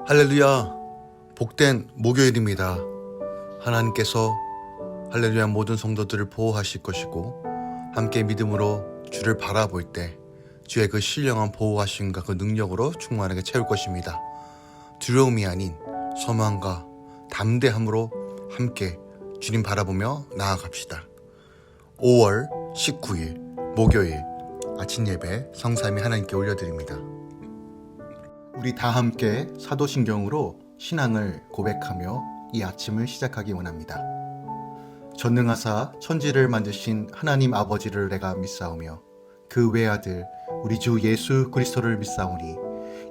할렐루야, 복된 목요일입니다. 하나님께서 할렐루야 모든 성도들을 보호하실 것이고 함께 믿음으로 주를 바라볼 때 주의 그 신령한 보호하심과 그 능력으로 충만하게 채울 것입니다. 두려움이 아닌 소망과 담대함으로 함께 주님 바라보며 나아갑시다. 5월 19일 목요일 아침 예배 성삼위 하나님께 올려드립니다. 우리 다 함께 사도신경으로 신앙을 고백하며 이 아침을 시작하기 원합니다. 전능하사 천지를 만드신 하나님 아버지를 내가 믿사오며 그 외아들 우리 주 예수 그리스도를 믿사오니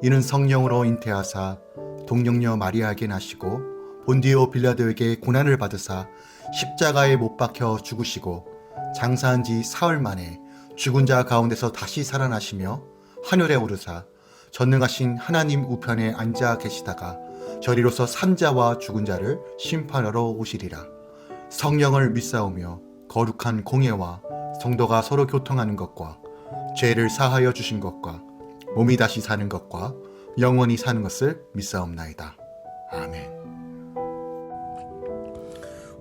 이는 성령으로 잉태하사 동정녀 마리아에게 나시고 본디오 빌라도에게 고난을 받으사 십자가에 못 박혀 죽으시고 장사한 지 사흘 만에 죽은 자 가운데서 다시 살아나시며 하늘에 오르사 전능하신 하나님 우편에 앉아 계시다가 저리로서 산자와 죽은 자를 심판하러 오시리라. 성령을 믿사오며 거룩한 공예와 성도가 서로 교통하는 것과 죄를 사하여 주신 것과 몸이 다시 사는 것과 영원히 사는 것을 믿사옵나이다. 아멘.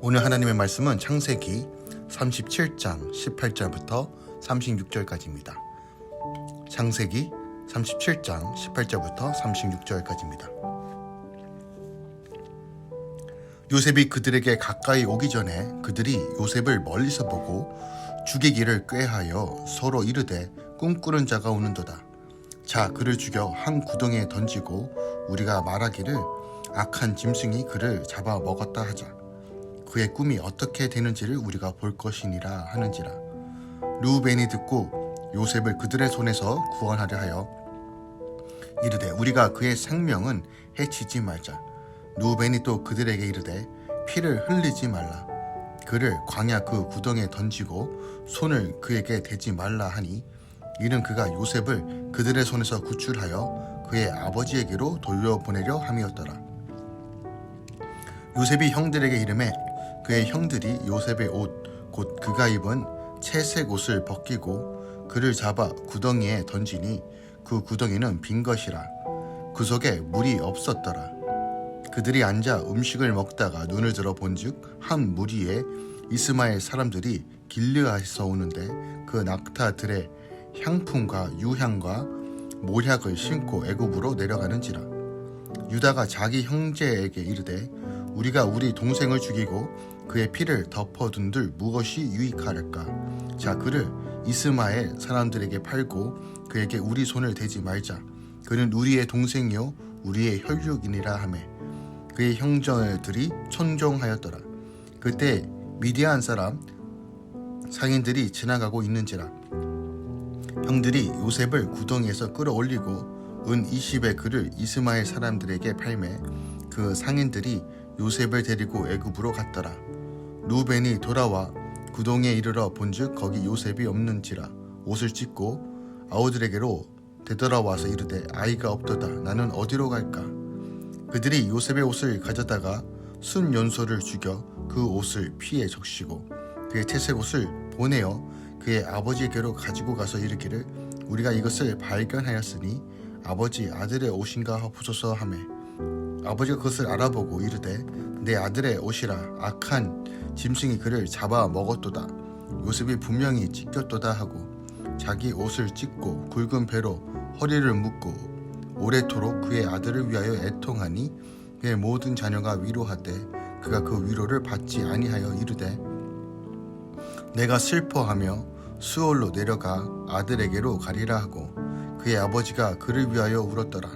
오늘 하나님의 말씀은 창세기 37장 18절부터 36절까지입니다. 창세기 37장 18절부터 36절까지입니다. 요셉이 그들에게 가까이 오기 전에 그들이 요셉을 멀리서 보고 죽이기를 꾀하여 서로 이르되 꿈꾸는 자가 오는도다. 자, 그를 죽여 한 구덩이에 던지고 우리가 말하기를 악한 짐승이 그를 잡아 먹었다 하자. 그의 꿈이 어떻게 되는지를 우리가 볼 것이니라 하는지라. 르우벤이 듣고 요셉을 그들의 손에서 구원하려 하여 이르되 우리가 그의 생명은 해치지 말자. 르우벤이 또 그들에게 이르되 피를 흘리지 말라. 그를 광야 그 구덩이에 던지고 손을 그에게 대지 말라 하니 이는 그가 요셉을 그들의 손에서 구출하여 그의 아버지에게로 돌려보내려 함이었더라. 요셉이 형들에게 이르매 그의 형들이 요셉의 옷 곧 그가 입은 채색 옷을 벗기고 그를 잡아 구덩이에 던지니 그 구덩이는 빈 것이라. 그 속에 물이 없었더라. 그들이 앉아 음식을 먹다가 눈을 들어 본즉 한 무리에 이스마엘 사람들이 길르앗에서 오는데 그 낙타들의 향품과 유향과 모략을 신고 애굽으로 내려가는지라. 유다가 자기 형제에게 이르되 우리가 우리 동생을 죽이고 그의 피를 덮어둔들 무엇이 유익하릴까. 자, 그를 이스마엘 사람들에게 팔고 그에게 우리 손을 대지 말자. 그는 우리의 동생이요 우리의 혈육이니라 하매 그의 형제들이 천종하였더라. 그때 미디안 사람 상인들이 지나가고 있는지라. 형들이 요셉을 구덩이에서 끌어올리고 은 20의 그를 이스마엘 사람들에게 팔매 그 상인들이 요셉을 데리고 애굽으로 갔더라. 르우벤이 돌아와 구덩이에 이르러 본즉 거기 요셉이 없는지라. 옷을 찢고 아우들에게로 되돌아와서 이르되 아이가 없도다. 나는 어디로 갈까. 그들이 요셉의 옷을 가져다가 순연소를 죽여 그 옷을 피에 적시고 그의 채색 옷을 보내어 그의 아버지에게로 가지고 가서 이르기를 우리가 이것을 발견하였으니 아버지 아들의 옷인가 보소서 하매 아버지가 그것을 알아보고 이르되 내 아들의 옷이라. 악한 짐승이 그를 잡아 먹었도다. 요셉이 분명히 찢겼도다 하고 자기 옷을 찢고 굵은 배로 허리를 묶고 오래도록 그의 아들을 위하여 애통하니 그의 모든 자녀가 위로하되 그가 그 위로를 받지 아니하여 이르되 내가 슬퍼하며 수올로 내려가 아들에게로 가리라 하고 그의 아버지가 그를 위하여 울었더라.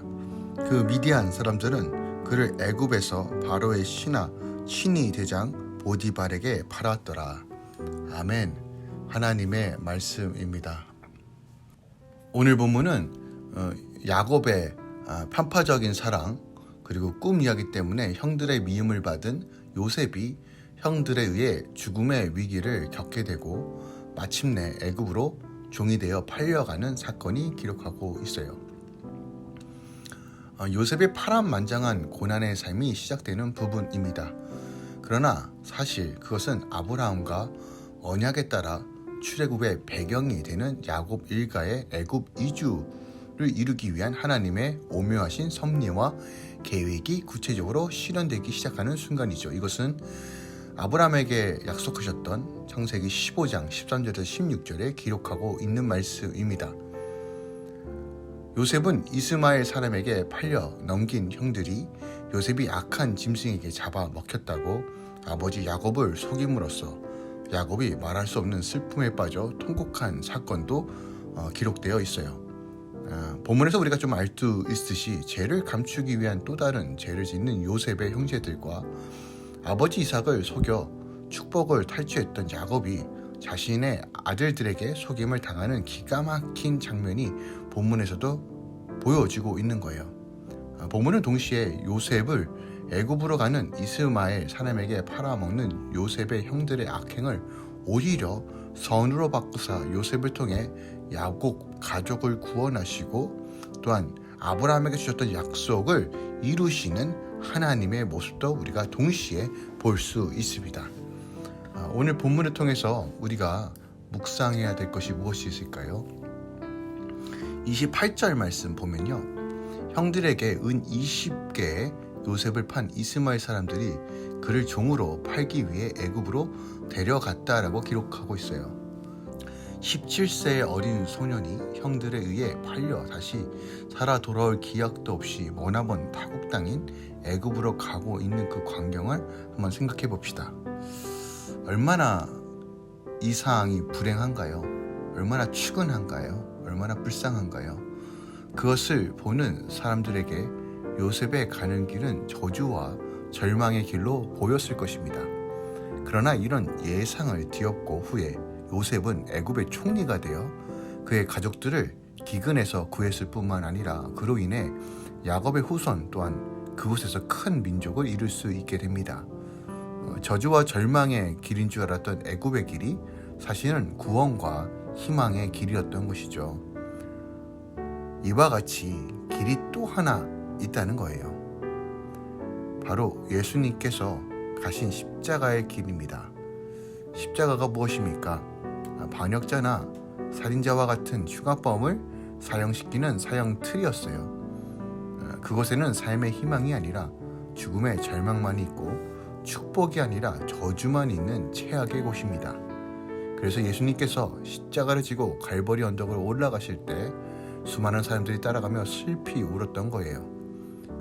그 미디안 사람들은 그를 애굽에서 바로의 신이 대장 보디발에게 팔았더라. 아멘. 하나님의 말씀입니다. 오늘 본문은 야곱의 편파적인 사랑 그리고 꿈 이야기 때문에 형들의 미움을 받은 요셉이 형들에 의해 죽음의 위기를 겪게 되고 마침내 애굽으로 종이 되어 팔려가는 사건이 기록하고 있어요. 요셉의 파란만장한 고난의 삶이 시작되는 부분입니다. 그러나 사실 그것은 아브라함과 언약에 따라 출애굽의 배경이 되는 야곱 일가의 애굽 이주 이루기 위한 하나님의 오묘하신 섭리와 계획이 구체적으로 실현되기 시작하는 순간이죠. 이것은 아브라함에게 약속하셨던 창세기 15장 13절에서 16절에 기록하고 있는 말씀입니다. 요셉은 이스마엘 사람에게 팔려 넘긴 형들이 요셉이 악한 짐승에게 잡아 먹혔다고 아버지 야곱을 속임으로써 야곱이 말할 수 없는 슬픔에 빠져 통곡한 사건도 기록되어 있어요. 본문에서 우리가 좀 알 수 있듯이 죄를 감추기 위한 또 다른 죄를 짓는 요셉의 형제들과 아버지 이삭을 속여 축복을 탈취했던 야곱이 자신의 아들들에게 속임을 당하는 기가 막힌 장면이 본문에서도 보여지고 있는 거예요. 본문은 동시에 요셉을 애굽으로 가는 이스마엘 사람에게 팔아먹는 요셉의 형들의 악행을 오히려 선으로 바꾸사 요셉을 통해 야곱 가족을 구원하시고 또한 아브라함에게 주셨던 약속을 이루시는 하나님의 모습도 우리가 동시에 볼 수 있습니다. 오늘 본문을 통해서 우리가 묵상해야 될 것이 무엇이 있을까요? 28절 말씀 보면요, 형들에게 은 20개의 요셉을 판 이스마엘 사람들이 그를 종으로 팔기 위해 애굽으로 데려갔다라고 기록하고 있어요. 17세의 어린 소년이 형들에 의해 팔려 다시 살아 돌아올 기약도 없이 머나먼 타국 땅인 애굽으로 가고 있는 그 광경을 한번 생각해 봅시다. 얼마나 이 상황이 불행한가요? 얼마나 추근한가요? 얼마나 불쌍한가요? 그것을 보는 사람들에게 요셉의 가는 길은 저주와 절망의 길로 보였을 것입니다. 그러나 이런 예상을 뒤엎고 후에 요셉은 애굽의 총리가 되어 그의 가족들을 기근에서 구했을 뿐만 아니라 그로 인해 야곱의 후손 또한 그곳에서 큰 민족을 이룰 수 있게 됩니다. 저주와 절망의 길인 줄 알았던 애굽의 길이 사실은 구원과 희망의 길이었던 것이죠. 이와 같이 길이 또 하나 있다는 거예요. 바로 예수님께서 가신 십자가의 길입니다. 십자가가 무엇입니까? 반역자나 살인자와 같은 흉악범을 사형시키는 사형틀이었어요. 그곳에는 삶의 희망이 아니라 죽음의 절망만 있고 축복이 아니라 저주만 있는 최악의 곳입니다. 그래서 예수님께서 십자가를 지고 갈보리 언덕을 올라가실 때 수많은 사람들이 따라가며 슬피 울었던 거예요.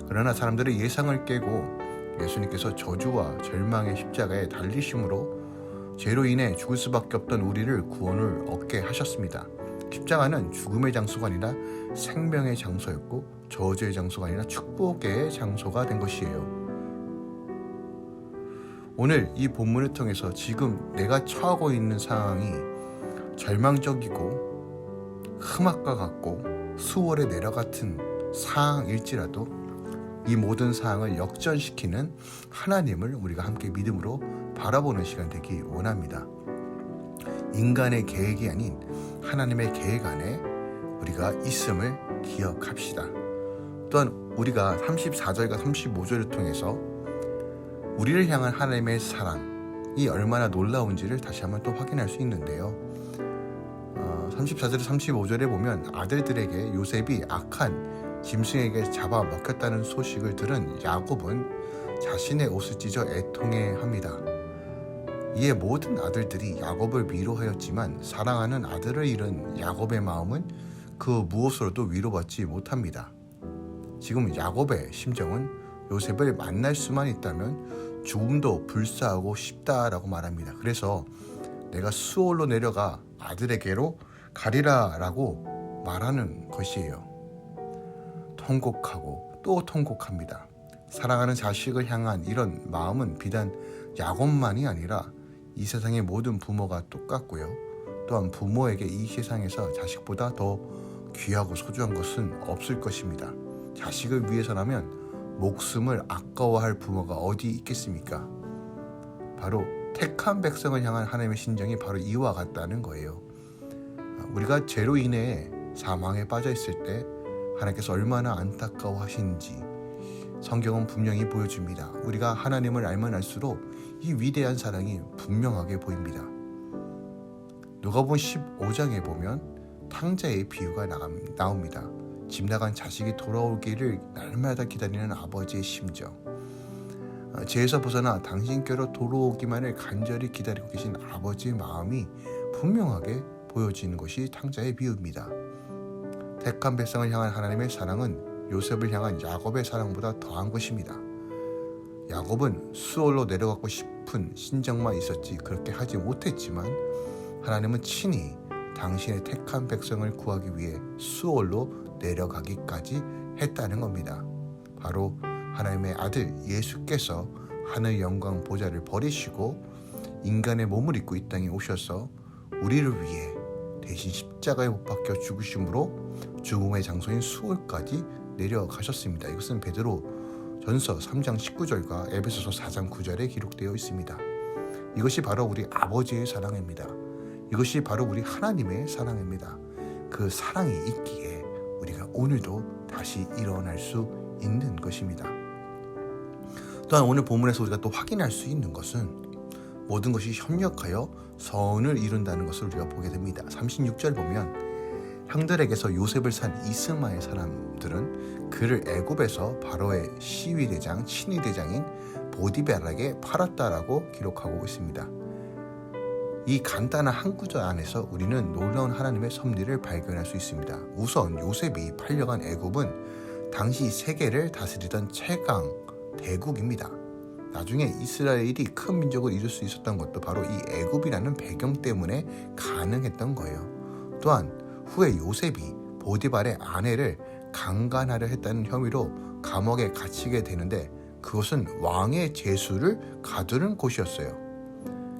그러나 사람들의 예상을 깨고 예수님께서 저주와 절망의 십자가에 달리심으로 죄로 인해 죽을 수밖에 없던 우리를 구원을 얻게 하셨습니다. 십자가는 죽음의 장소가 아니라 생명의 장소였고 저주의 장소가 아니라 축복의 장소가 된 것이에요. 오늘 이 본문을 통해서 지금 내가 처하고 있는 상황이 절망적이고 흑막과 같고 수월의 내려 같은 상황일지라도 이 모든 상황을 역전시키는 하나님을 우리가 함께 믿음으로 바라보는 시간 되기 원합니다. 인간의 계획이 아닌 하나님의 계획 안에 우리가 있음을 기억합시다. 또한 우리가 34절과 35절을 통해서 우리를 향한 하나님의 사랑이 얼마나 놀라운지를 다시 한번 또 확인할 수 있는데요. 34절 35절에 보면 아들들에게 요셉이 악한 짐승에게 잡아 먹혔다는 소식을 들은 야곱은 자신의 옷을 찢어 애통해합니다. 이에 모든 아들들이 야곱을 위로하였지만 사랑하는 아들을 잃은 야곱의 마음은 그 무엇으로도 위로받지 못합니다. 지금 야곱의 심정은 요셉을 만날 수만 있다면 죽음도 불사하고 싶다라고 말합니다. 그래서 내가 수월로 내려가 아들에게로 가리라 라고 말하는 것이에요. 통곡하고 또 통곡합니다. 사랑하는 자식을 향한 이런 마음은 비단 야곱만이 아니라 이 세상의 모든 부모가 똑같고요. 또한 부모에게 이 세상에서 자식보다 더 귀하고 소중한 것은 없을 것입니다. 자식을 위해서라면 목숨을 아까워할 부모가 어디 있겠습니까? 바로 택한 백성을 향한 하나님의 심정이 바로 이와 같다는 거예요. 우리가 죄로 인해 사망에 빠져 있을 때 하나님께서 얼마나 안타까워하시는지 성경은 분명히 보여줍니다. 우리가 하나님을 알면 알수록 이 위대한 사랑이 분명하게 보입니다. 누가복음 15장에 보면 탕자의 비유가 나옵니다. 집 나간 자식이 돌아오기를 날마다 기다리는 아버지의 심정, 죄에서 벗어나 당신께로 돌아오기만을 간절히 기다리고 계신 아버지의 마음이 분명하게 보여지는 것이 탕자의 비유입니다. 택한 백성을 향한 하나님의 사랑은 요셉을 향한 야곱의 사랑보다 더한 것입니다. 야곱은 수월로 내려가고 싶은 심정만 있었지 그렇게 하지 못했지만 하나님은 친히 당신의 택한 백성을 구하기 위해 수월로 내려가기까지 했다는 겁니다. 바로 하나님의 아들 예수께서 하늘 영광 보좌를 버리시고 인간의 몸을 입고 이 땅에 오셔서 우리를 위해 대신 십자가에 못 박혀 죽으심으로 죽음의 장소인 수월까지 내려가셨습니다. 이것은 베드로 전서 3장 19절과 에베소서 4장 9절에 기록되어 있습니다. 이것이 바로 우리 아버지의 사랑입니다. 이것이 바로 우리 하나님의 사랑입니다. 그 사랑이 있기에 우리가 오늘도 다시 일어날 수 있는 것입니다. 또한 오늘 본문에서 우리가 또 확인할 수 있는 것은 모든 것이 협력하여 선을 이룬다는 것을 우리가 보게 됩니다. 36절 보면 형들에게서 요셉을 산 이스마엘 사람들은 그를 애굽에서 바로의 시위대장, 친위대장인 보디베라에게 팔았다라고 기록하고 있습니다. 이 간단한 한 구절 안에서 우리는 놀라운 하나님의 섭리를 발견할 수 있습니다. 우선 요셉이 팔려간 애굽은 당시 세계를 다스리던 최강 대국입니다. 나중에 이스라엘이 큰 민족을 이룰 수 있었던 것도 바로 이 애굽이라는 배경 때문에 가능했던 거예요. 또한 후에 요셉이 보디발의 아내를 강간하려 했다는 혐의로 감옥에 갇히게 되는데 그것은 왕의 제수를 가두는 곳이었어요.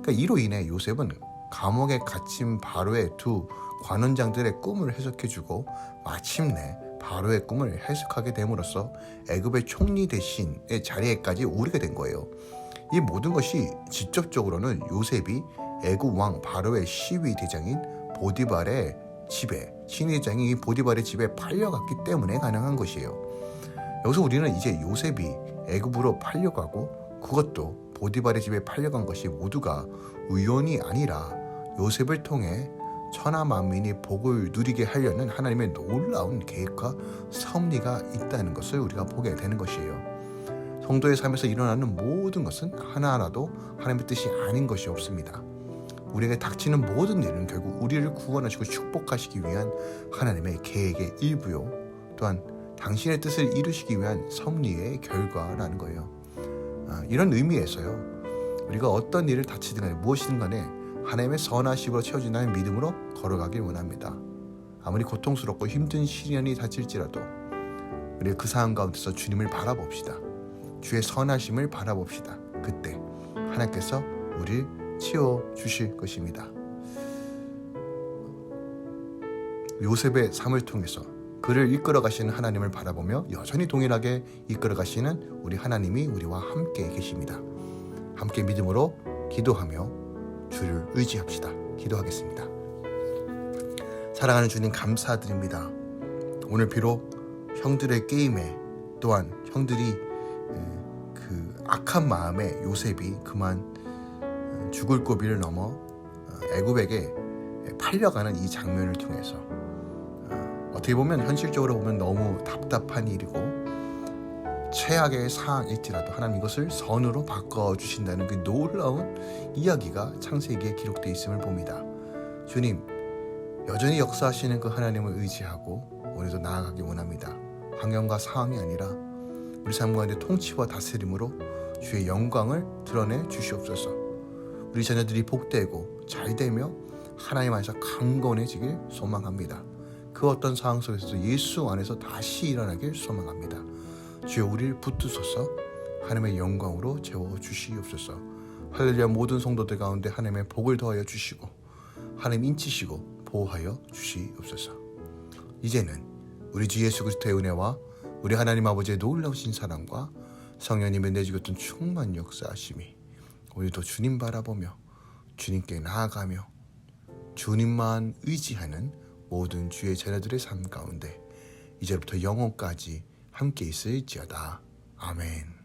그러니까 이로 인해 요셉은 감옥에 갇힌 바로의 두 관원장들의 꿈을 해석해주고 마침내 바로의 꿈을 해석하게 됨으로써 애굽의 총리 대신의 자리에까지 오르게 된 거예요. 이 모든 것이 직접적으로는 요셉이 애굽 왕 바로의 시위 대장인 보디발의 집에, 친위대장이 보디발의 집에 팔려갔기 때문에 가능한 것이에요. 여기서 우리는 이제 요셉이 애굽으로 팔려가고 그것도 보디발의 집에 팔려간 것이 모두가 우연이 아니라 요셉을 통해 천하 만민이 복을 누리게 하려는 하나님의 놀라운 계획과 섭리가 있다는 것을 우리가 보게 되는 것이에요. 성도의 삶에서 일어나는 모든 것은 하나하나도 하나님의 뜻이 아닌 것이 없습니다. 우리에게 닥치는 모든 일은 결국 우리를 구원하시고 축복하시기 위한 하나님의 계획의 일부요. 또한 당신의 뜻을 이루시기 위한 섭리의 결과라는 거예요. 이런 의미에서요. 우리가 어떤 일을 닥치든 간에 무엇이든 간에 하나님의 선하심으로 채워진다는 믿음으로 걸어가길 원합니다. 아무리 고통스럽고 힘든 시련이 닥칠지라도 우리가 그 상황 가운데서 주님을 바라봅시다. 주의 선하심을 바라봅시다. 그때 하나님께서 우리를 치워주실 것입니다. 요셉의 삶을 통해서 그를 이끌어 가시는 하나님을 바라보며 여전히 동일하게 이끌어 가시는 우리 하나님이 우리와 함께 계십니다. 함께 믿음으로 기도하며 주를 의지합시다. 기도하겠습니다. 사랑하는 주님 감사드립니다. 오늘 비록 형들의 게임에 또한 형들이 그 악한 마음에 요셉이 그만 죽을 고비를 넘어 애굽에게 팔려가는 이 장면을 통해서 어떻게 보면 현실적으로 보면 너무 답답한 일이고 최악의 상황일지라도 하나님 이것을 선으로 바꿔주신다는 그 놀라운 이야기가 창세기에 기록되어 있음을 봅니다. 주님 여전히 역사하시는 그 하나님을 의지하고 오늘도 나아가기 원합니다. 환경과 상황이 아니라 우리 삶 가운데 통치와 다스림으로 주의 영광을 드러내 주시옵소서. 우리 자녀들이 복되고 잘되며 하나님 안에서 강건해지길 소망합니다. 그 어떤 상황 속에서도 예수 안에서 다시 일어나길 소망합니다. 주여 우리를 붙드소서. 하나님의 영광으로 채워주시옵소서. 할렐루야. 모든 성도들 가운데 하나님의 복을 더하여 주시고 하나님 인치시고 보호하여 주시옵소서. 이제는 우리 주 예수 그리스도의 은혜와 우리 하나님 아버지의 놀라우신 사랑과 성령님의 내주셨던 충만 역사하심이 오늘도 주님 바라보며 주님께 나아가며 주님만 의지하는 모든 주의 자녀들의 삶 가운데 이제부터 영원까지 함께 있을지어다. 아멘.